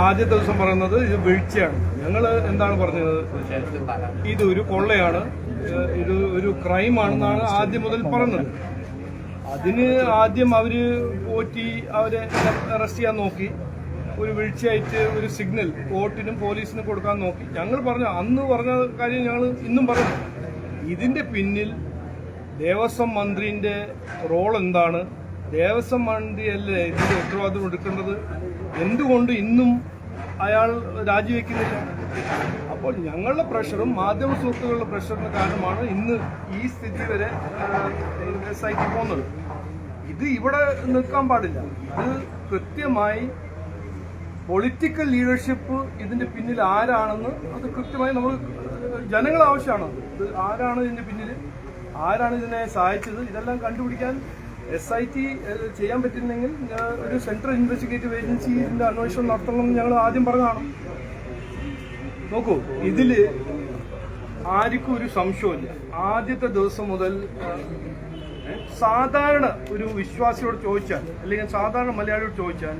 ആദ്യ ദിവസം പറയുന്നത് ഇത് വീഴ്ചയാണ്. ഞങ്ങൾ എന്താണ് പറഞ്ഞത്? ഇതൊരു കൊള്ളയാണ്, ഇത് ഒരു ക്രൈമാണെന്നാണ് ആദ്യം മുതൽ പറഞ്ഞത്. അതിന് ആദ്യം അവര് പോറ്റി അവരെ അറസ്റ്റ് ചെയ്യാൻ നോക്കി, ഒരു വീഴ്ചയായിട്ട് ഒരു സിഗ്നൽ കോർട്ടിനും പോലീസിനും കൊടുക്കാൻ നോക്കി. ഞങ്ങൾ പറഞ്ഞു, അന്ന് പറഞ്ഞ കാര്യം ഞങ്ങൾ ഇന്നും പറഞ്ഞു. ഇതിന്റെ പിന്നിൽ ദേവസ്വം മന്ത്രിന്റെ റോൾ എന്താണ്? ദേവസ്വം മന്ത്രിയല്ലേ ഇതിന്റെ ഉത്തരവാദിത്വം എടുക്കേണ്ടത്? എന്തുകൊണ്ട് ഇന്നും അയാൾ രാജിവെക്കുന്നില്ല? അപ്പോൾ ഞങ്ങളുടെ പ്രഷറും മാധ്യമ സുഹൃത്തുക്കളുടെ പ്രഷറിന് കാരണമാണ് ഇന്ന് ഈ സ്ഥിതി വരെ SIT പോകുന്നത്. ഇത് ഇവിടെ നിൽക്കാൻ പാടില്ല. ഇത് കൃത്യമായി പൊളിറ്റിക്കൽ ലീഡർഷിപ്പ് ഇതിന്റെ പിന്നിൽ ആരാണെന്ന് അത് കൃത്യമായി നമ്മൾ ജനങ്ങൾ ആവശ്യമാണ്. ഇത് ആരാണ് ഇതിന്റെ പിന്നിൽ, ആരാണ് ഇതിനെ സഹായിച്ചത്, ഇതെല്ലാം കണ്ടുപിടിക്കാൻ SIT ചെയ്യാൻ പറ്റില്ലെങ്കിൽ ഒരു സെൻട്രൽ ഇൻവെസ്റ്റിഗേറ്റീവ് ഏജൻസി ഇതിന്റെ അന്വേഷണം നടത്തണമെന്ന് ഞങ്ങൾ ആദ്യം പറഞ്ഞതാണ്. നോക്കൂ, ഇതില് ആർക്കും ഒരു സംശയമില്ല. ആദ്യത്തെ ദിവസം മുതൽ സാധാരണ ഒരു വിശ്വാസിയോട് ചോദിച്ചാൽ, അല്ലെങ്കിൽ സാധാരണ മലയാളിയോട് ചോദിച്ചാൽ,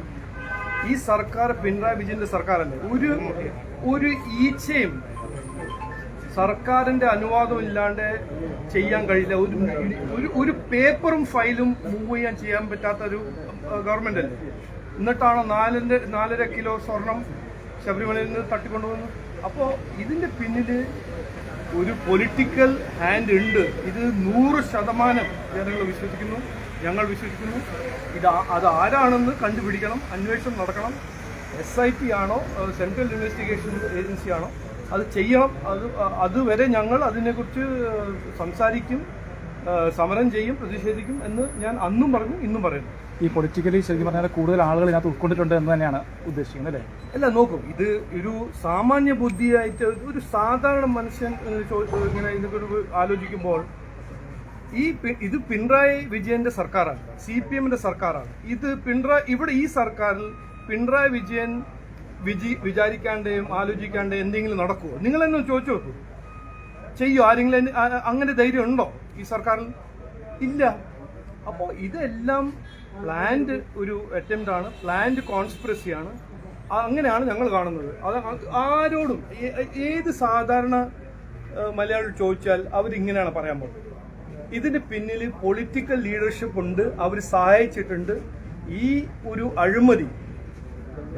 ഈ സർക്കാർ പിണറായി വിജയന്റെ സർക്കാരല്ലേ, ഒരു ഈച്ചയും സർക്കാരിന്റെ അനുവാദം ഇല്ലാണ്ട് ചെയ്യാൻ കഴിയില്ല. ഒരു പേപ്പറും ഫയലും മൂവ് ചെയ്യാൻ പറ്റാത്ത ഒരു ഗവൺമെന്റ് അല്ലേ. എന്നിട്ടാണോ 4.5 കിലോ സ്വർണം ശബരിമലയിൽ നിന്ന് തട്ടിക്കൊണ്ടുവന്നത്? അപ്പോൾ ഇതിന്റെ പിന്നില് ഒരു പൊളിറ്റിക്കൽ ഹാൻഡ് ഉണ്ട്. ഇത് 100% ജനങ്ങൾ വിശ്വസിക്കുന്നു, ഞങ്ങൾ വിശ്വസിക്കുന്നു. അത് ആരാണെന്ന് കണ്ടുപിടിക്കണം, അന്വേഷണം നടക്കണം. SIT ആണോ സെൻട്രൽ ഇൻവെസ്റ്റിഗേഷൻ ഏജൻസി ആണോ, അത് ചെയ്യണം. അതുവരെ ഞങ്ങൾ അതിനെക്കുറിച്ച് സംസാരിക്കും, സമരം ചെയ്യും, പ്രതിഷേധിക്കും എന്ന് ഞാൻ അന്നും പറഞ്ഞു, ഇന്നും പറയുന്നു. ഈ പൊളിറ്റിക്കലി ശരിക്കും പറഞ്ഞാൽ കൂടുതൽ ആളുകൾ ഇതിനകത്ത് ഉൾക്കൊണ്ടിട്ടുണ്ട് എന്ന് തന്നെയാണ് ഉദ്ദേശിക്കുന്നത് അല്ലേ? അല്ല, നോക്കും, ഇത് ഒരു സാമാന്യ ബുദ്ധിയായിട്ട് ഒരു സാധാരണ മനുഷ്യൻ ഇങ്ങനെ ഇതൊക്കെ ആലോചിക്കുമ്പോൾ ഇത് പിണറായി വിജയന്റെ സർക്കാരാണ്, CPMന്റെ സർക്കാരാണ്. ഇവിടെ ഈ സർക്കാരിൽ പിണറായി വിജയൻ വിചാരിക്കാണ്ടെയും ആലോചിക്കാണ്ടെയും എന്തെങ്കിലും നടക്കുമോ? നിങ്ങൾ എന്നെ ചോദിച്ചു നോക്കൂ. ചെയ്യോ ആരെങ്കിലും? അങ്ങനെ ധൈര്യം ഉണ്ടോ ഈ സർക്കാരിൽ? ഇല്ല. അപ്പോൾ ഇതെല്ലാം പ്ലാൻഡ് ഒരു അറ്റംപ്റ്റ് ആണ്, പ്ലാൻഡ് കോൺസ്പിറസിയാണ്. അങ്ങനെയാണ് ഞങ്ങൾ കാണുന്നത്. അത് ആരോടും ഏത് സാധാരണ മലയാളി ചോദിച്ചാൽ അവരിങ്ങനെയാണ് പറയാൻ പോകുന്നത്. ഇതിന് പിന്നിൽ പൊളിറ്റിക്കൽ ലീഡർഷിപ്പ് ഉണ്ട്, അവർ സഹായിച്ചിട്ടുണ്ട്. ഈ ഒരു അഴിമതി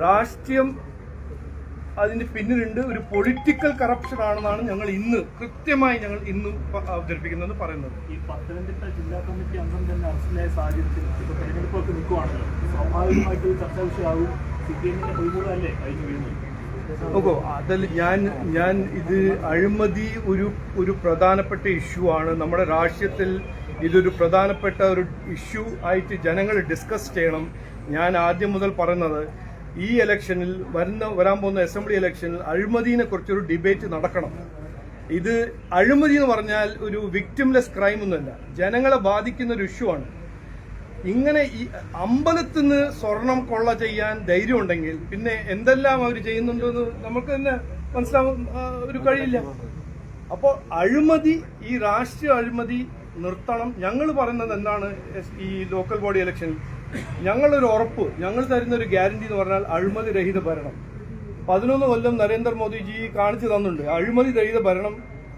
രാഷ്ട്രീയം അതിന്റെ പിന്നിലുണ്ട്, ഒരു പൊളിറ്റിക്കൽ കറപ്ഷൻ ആണെന്നാണ് ഞങ്ങൾ കൃത്യമായി ഇന്നും അവതരിപ്പിക്കുന്നത്, പറയുന്നത്. ഈ പത്തനംതിട്ട ജില്ലാ കമ്മിറ്റി അംഗം തന്നെ അറസ്റ്റിലായ സാഹചര്യത്തിൽ ഇപ്പോൾ തെരഞ്ഞെടുപ്പൊക്കെ നിൽക്കുവാണല്ലോ, സ്വാഭാവികമായിട്ട് ചർച്ചാ വിഷയമാകും. CPMന്റെ പൊയ്മൂടല്ലേ കഴിഞ്ഞു വീഴുന്നത്? നോക്കൂ, അതിൽ ഞാൻ ഇത് അഴിമതി ഒരു പ്രധാനപ്പെട്ട ഇഷ്യൂ ആണ്. നമ്മുടെ രാഷ്ട്രീയത്തിൽ ഇതൊരു പ്രധാനപ്പെട്ട ഒരു ഇഷ്യൂ ആയിട്ട് ജനങ്ങൾ ഡിസ്കസ് ചെയ്യണം. ഞാൻ ആദ്യം മുതൽ പറയുന്നത്, ഈ ഇലക്ഷനിൽ വരാൻ പോകുന്ന അസംബ്ലി ഇലക്ഷനിൽ അഴിമതിനെ കുറിച്ചൊരു ഡിബേറ്റ് നടക്കണം. ഇത് അഴിമതി എന്ന് പറഞ്ഞാൽ ഒരു വിക്ടിംലെസ് ക്രൈം ഒന്നുമല്ല, ജനങ്ങളെ ബാധിക്കുന്ന ഒരു ഇഷ്യൂ ആണ്. ഇങ്ങനെ ഈ അമ്പലത്തിൽ നിന്ന് സ്വർണം കൊള്ള ചെയ്യാൻ ധൈര്യം ഉണ്ടെങ്കിൽ പിന്നെ എന്തെല്ലാം അവർ ചെയ്യുന്നുണ്ടെന്ന് നമുക്ക് തന്നെ മനസ്സിലാവാൻ ഒരു കഴിയില്ല. അപ്പോൾ അഴിമതി, ഈ രാഷ്ട്രീയ അഴിമതി നിർത്തണം. ഞങ്ങൾ പറയുന്നത് എന്താണ്? ഈ ലോക്കൽ ബോഡി ഇലക്ഷനിൽ ഞങ്ങളൊരു ഉറപ്പ്, ഞങ്ങൾ തരുന്ന ഒരു ഗ്യാരണ്ടി എന്ന് പറഞ്ഞാൽ അഴിമതി രഹിത ഭരണം. 11 കൊല്ലം നരേന്ദ്രമോദിജി കാണിച്ചു തന്നിട്ടുണ്ട്. അഴിമതി രഹിത ഭരണം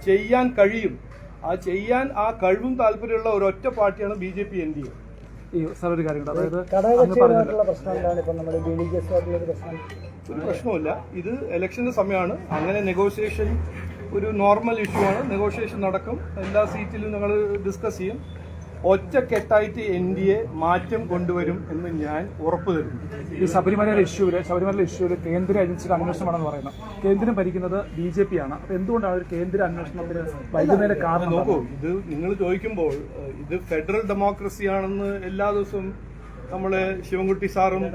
ചെയ്യാൻ കഴിയും. ചെയ്യാൻ ആ കഴിവും താല്പര്യമുള്ള ഒരൊറ്റ പാർട്ടിയാണ് BJP NDA. ഈ ഒരു കാര്യങ്ങൾ, അതായത് ഒരു പ്രശ്നമില്ല. ഇത് ഇലക്ഷന്റെ സമയമാണ്. അങ്ങനെ നെഗോഷിയേഷൻ ഒരു നോർമൽ ഇഷ്യൂ ആണ്. നെഗോഷിയേഷൻ നടക്കും. എല്ലാ സീറ്റിലും ഞങ്ങൾ ഡിസ്കസ് ചെയ്യും. ഒറ്റക്കെട്ടായിട്ട് NDA മാറ്റം കൊണ്ടുവരും എന്ന് ഞാൻ ഉറപ്പു തരുന്നു. ഈ ശബരിമല ഇഷ്യൂവിൽ കേന്ദ്ര ഏജൻസിയുടെ അന്വേഷണമാണെന്ന് പറയുന്നത്. കേന്ദ്രം ഭരിക്കുന്നത് BJP ആണ്. അപ്പൊ എന്തുകൊണ്ടാണ് ഒരു കേന്ദ്ര അന്വേഷണത്തിന് വൈകുന്നേരം കാരണം? നോക്കൂ, ഇത് നിങ്ങൾ ചോദിക്കുമ്പോൾ ഇത് ഫെഡറൽ ഡെമോക്രസി ആണെന്ന് എല്ലാ ദിവസവും നമ്മളെ ശിവൻകുട്ടി സാറും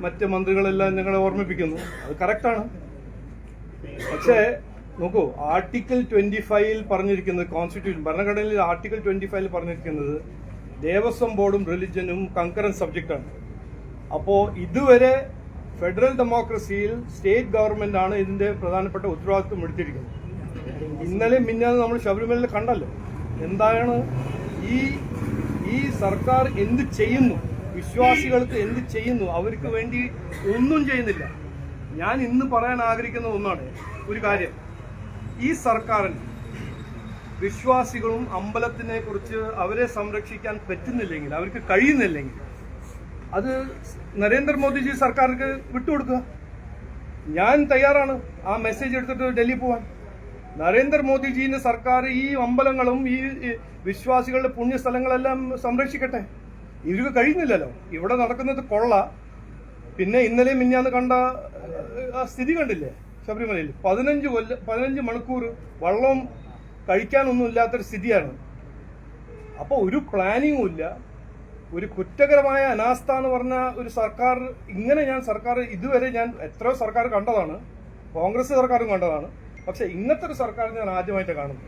മറ്റ് മന്ത്രികളെല്ലാം ഞങ്ങളെ ഓർമ്മിപ്പിക്കുന്നു. അത് കറക്റ്റാണ്. പക്ഷേ നോക്കൂ, ആർട്ടിക്കിൾ 25 പറഞ്ഞിരിക്കുന്നത്, കോൺസ്റ്റിറ്റ്യൂഷൻ ഭരണഘടനയിൽ ആർട്ടിക്കിൾ 25 പറഞ്ഞിരിക്കുന്നത് ദേവസ്വം ബോർഡും റിലിജനും കൺകറന്റ് സബ്ജക്റ്റാണ്. അപ്പോൾ ഇതുവരെ ഫെഡറൽ ഡെമോക്രസിയിൽ സ്റ്റേറ്റ് ഗവൺമെന്റ് ആണ് ഇതിന്റെ പ്രധാനപ്പെട്ട ഉത്തരവാദിത്വം എടുത്തിരിക്കുന്നത്. ഇന്നലെ മിന്നാന്ന് നമ്മൾ ശബരിമലയിൽ കണ്ടല്ലോ എന്താണ് ഈ സർക്കാർ എന്ത് ചെയ്യുന്നു. വിശ്വാസികൾക്ക് എന്ത് ചെയ്യുന്നു, അവർക്ക് വേണ്ടി ഒന്നും ചെയ്യുന്നില്ല. ഞാൻ ഇന്ന് പറയാൻ ആഗ്രഹിക്കുന്ന ഒന്നാണ് ഒരു കാര്യം. ഈ സർക്കാരിന് വിശ്വാസികളും അമ്പലത്തിനെ കുറിച്ച് അവരെ സംരക്ഷിക്കാൻ പറ്റുന്നില്ലെങ്കിൽ, അവർക്ക് കഴിയുന്നില്ലെങ്കിൽ, അത് നരേന്ദ്രമോദിജി സർക്കാർക്ക് വിട്ടുകൊടുക്കുക. ഞാൻ തയ്യാറാണ് ആ മെസ്സേജ് എടുത്തിട്ട് ഡൽഹി പോവാൻ. നരേന്ദ്രമോദിജീന്റെ സർക്കാർ ഈ അമ്പലങ്ങളും ഈ വിശ്വാസികളുടെ പുണ്യസ്ഥലങ്ങളെല്ലാം സംരക്ഷിക്കട്ടെ. ഇവർക്ക് കഴിയുന്നില്ലല്ലോ. ഇവിടെ നടക്കുന്നത് കൊള്ള. പിന്നെ ഇന്നലെ മിഞ്ഞാന്ന് കണ്ട ആ സ്ഥിതി കണ്ടില്ലേ ശബരിമലയിൽ? 15 മണിക്കൂർ വെള്ളം കഴിക്കാനൊന്നും ഇല്ലാത്തൊരു സ്ഥിതിയാണ്. അപ്പോൾ ഒരു പ്ലാനിങ്ങും ഇല്ല. ഒരു കുറ്റകരമായ അനാസ്ഥ എന്ന് പറഞ്ഞ ഒരു സർക്കാർ. ഇങ്ങനെ സർക്കാർ ഇതുവരെ ഞാൻ എത്രയോ സർക്കാർ കണ്ടതാണ്, കോൺഗ്രസ് സർക്കാരും കണ്ടതാണ്. പക്ഷെ ഇങ്ങനത്തെ ഒരു സർക്കാർ ഞാൻ ആദ്യമായിട്ട് കാണുന്നു.